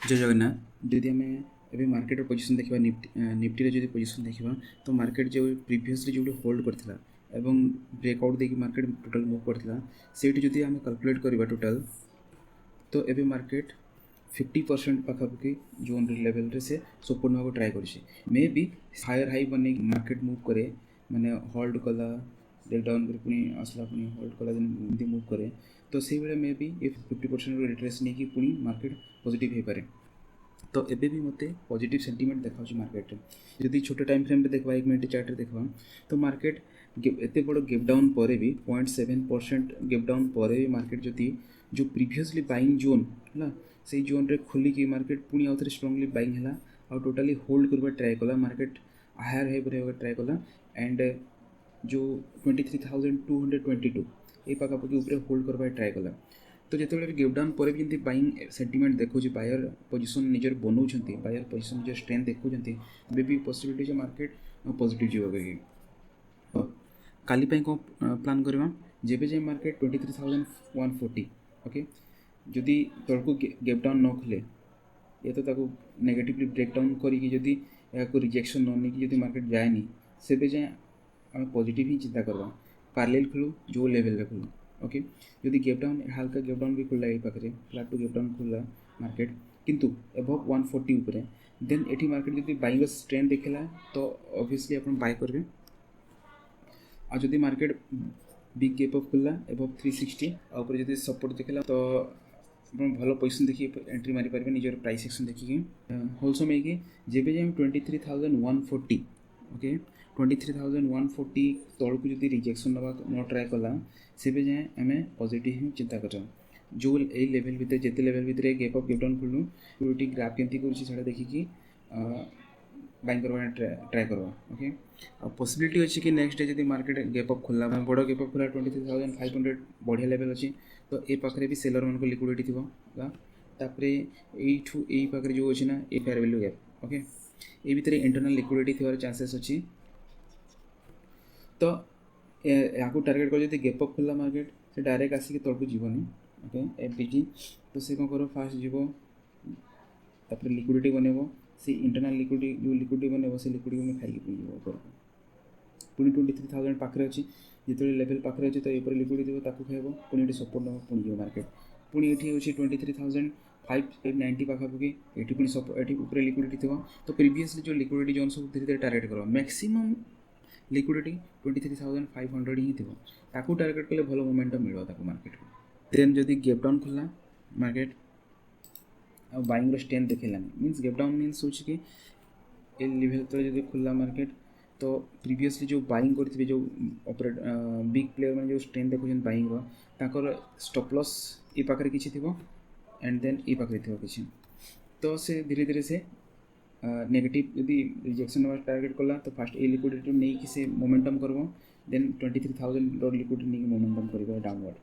जय जगन्नाथ जदि आम ए मार्केट पोजिशन देखा निफ्टी जो पोजिशन देखा तो मार्केट जो प्रीवियसली जो होल्ड करता एवं ब्रेकआउट देकी मार्केट टोटल मूव करता से आम कैलकुलेट करवा टोटल तो ये मार्केट 50% पाखापाखि जोन लेवल रे से सपोर्ट नाक ट्राए कर मे बी हायर हाई बन मार्केट मूव करे माने होल्ड कला ब्रेक डाउन कर पुणी आसला पुणी होल्ड कला एमती मूव करे तो से मे बी ये 50% रिट्रेस नहीं कि पुणी मार्केट पॉजिटिव हो पारे तो एबे भी मते पॉजिटिव सेंटीमेंट देखा मार्केट जदि छोटे टाइम फ्रेम रे देखा 1 मिनट चार्ट रे देखा तो मार्केट एत बड़ गैप डाउन पर भी 0.7% गैप डाउन पर भी मार्केट जदि जो प्रीवियसली बाइंग जोन है से जोन रे खोलिकी मार्केट पुणी आउ थे स्ट्रांगली बाइंग है और टोटाली होल्ड करवा ट्राए कला मार्केट हायर हाई पर ट्राए कला एंड जो 23,222 ये पाखापाखि ऊपर होल्ड करवा ट्राए कला तो जिते गैप डाउन पर भी बाइंग सेंटीमेंट देखो बायर पोजिशन निजर बनाऊँ बायर पोजिशन निजर स्ट्रेंथ देखुं बे भी पॉसिबिलिटी मार्केट पॉजिटिव जीवा काली कौन प्लान करवा जेबे जाए मार्केट 23,140 ओके जदि तलको गैप डाउन न खोले ये तो ताको नेगेटिवली ब्रेक डाउन करी जदि रिजेक्शन न नहीं कि मार्केट जाएनी से जाए आम पॉजिटिव ही चिंता करवा पैरेलल खोलू जो लेवल रे खोलू ओके जदि गैप डाउन हल्का गैप डाउन भी खोला ये पाखे फ्लैट टू गैप डाउन खोला मार्केट किंतु एबव 140 उपरे देन एटी मार्केट जदि बाइंग स्ट्रेंथ देखला तो ऑब्वियसली अपन बाय करबे आ जदि मार्केट बिग गैप अप खोला एबव 360 आ ऊपर जदि सपोर्ट देखला तो अपन भलो पोजीशन देखि एंट्री मारी पारबे निजर प्राइस एक्शन देखि होलसो में कि जेबे जे 23,140 ओके 23,140 तौक जब रिजेक्शन नवा न ट्राए कला से जाए आम पॉजिटिव ही चिंता कर जो ये लेवल भितर जिते लेवल भितर गैप अप गैप डाउन खोलू पूरी ग्राफ केमती कर देखिकी बाइंग करवा ट्राए करवा ओके पॉसिबिलिटी अच्छी कि नेक्स्ट डे जब मार्केट गैप अप खोला बड़ गैप अप खोला 23,500 बढ़िया लेवल अच्छी तो ये पाखे भी सेलर मान लिक्विडिटी थोपर यही पाखे जो अच्छी ना ये फेयर वैल्यू गैप ओके ये भितर इंटरनल लिक्विडिटी थोड़ा चांसेस अच्छी तो या टार्गेट कर गैप अप खोला मार्केट से डायरेक्ट आसिक तलक जीवनी ओके एफडीजी तो से कौन कर फास्ट जीव तापर लिक्विडिटी बनब से इंटरनल लिक्विडिटी जो लिक्विडिटी बनब से लिक्विडिटी में खाई पुणी पुणी 23,000 पाखे अच्छी जो लेवल पाखे अच्छे तो ये लिक्विडिटी ताकू खाइब पुणी ये सपोर्ट नब पुणी जीव मार्केट पुणी ये अच्छी 23,590 पाखापाखि ये पुणी ये ऊपर लिक्विडिटी थी तो प्रीवियसली जो लिक्विडिटी जोन सब धीरे धीरे टार्गेट कर मैक्सिमम लिक्विडिटी 23,500 ही थी ताकू टार्गेट कले भल मोमेंटम मिल मार्केट को देन जदि गैप डाउन खोला मार्केट आ बाइंग स्ट्रेंथ देखेलानी मीन्स गैप डाउन मीन्स हो कि लेवल तले जब खोला मार्केट तो प्रीवियसली जो बाइंग करते जो ऑपरेट बिग प्लेयर मैंने जो स्ट्रेंथ देखुं बाइंग ताकर स्टॉप लॉस ये पाखे किसी थी एंड देन ये पाखे थी किसी तो से धीरे धीरे से नेगेटिव यदि रिजेक्शन नवा टार्गेट कला तो फास्ट ए लिक्विडिटी नहीं कि से मोमेंटम करब देन 23,000 लिक्विडिटी नहीं मोमेंटम कर डाउनवर्ड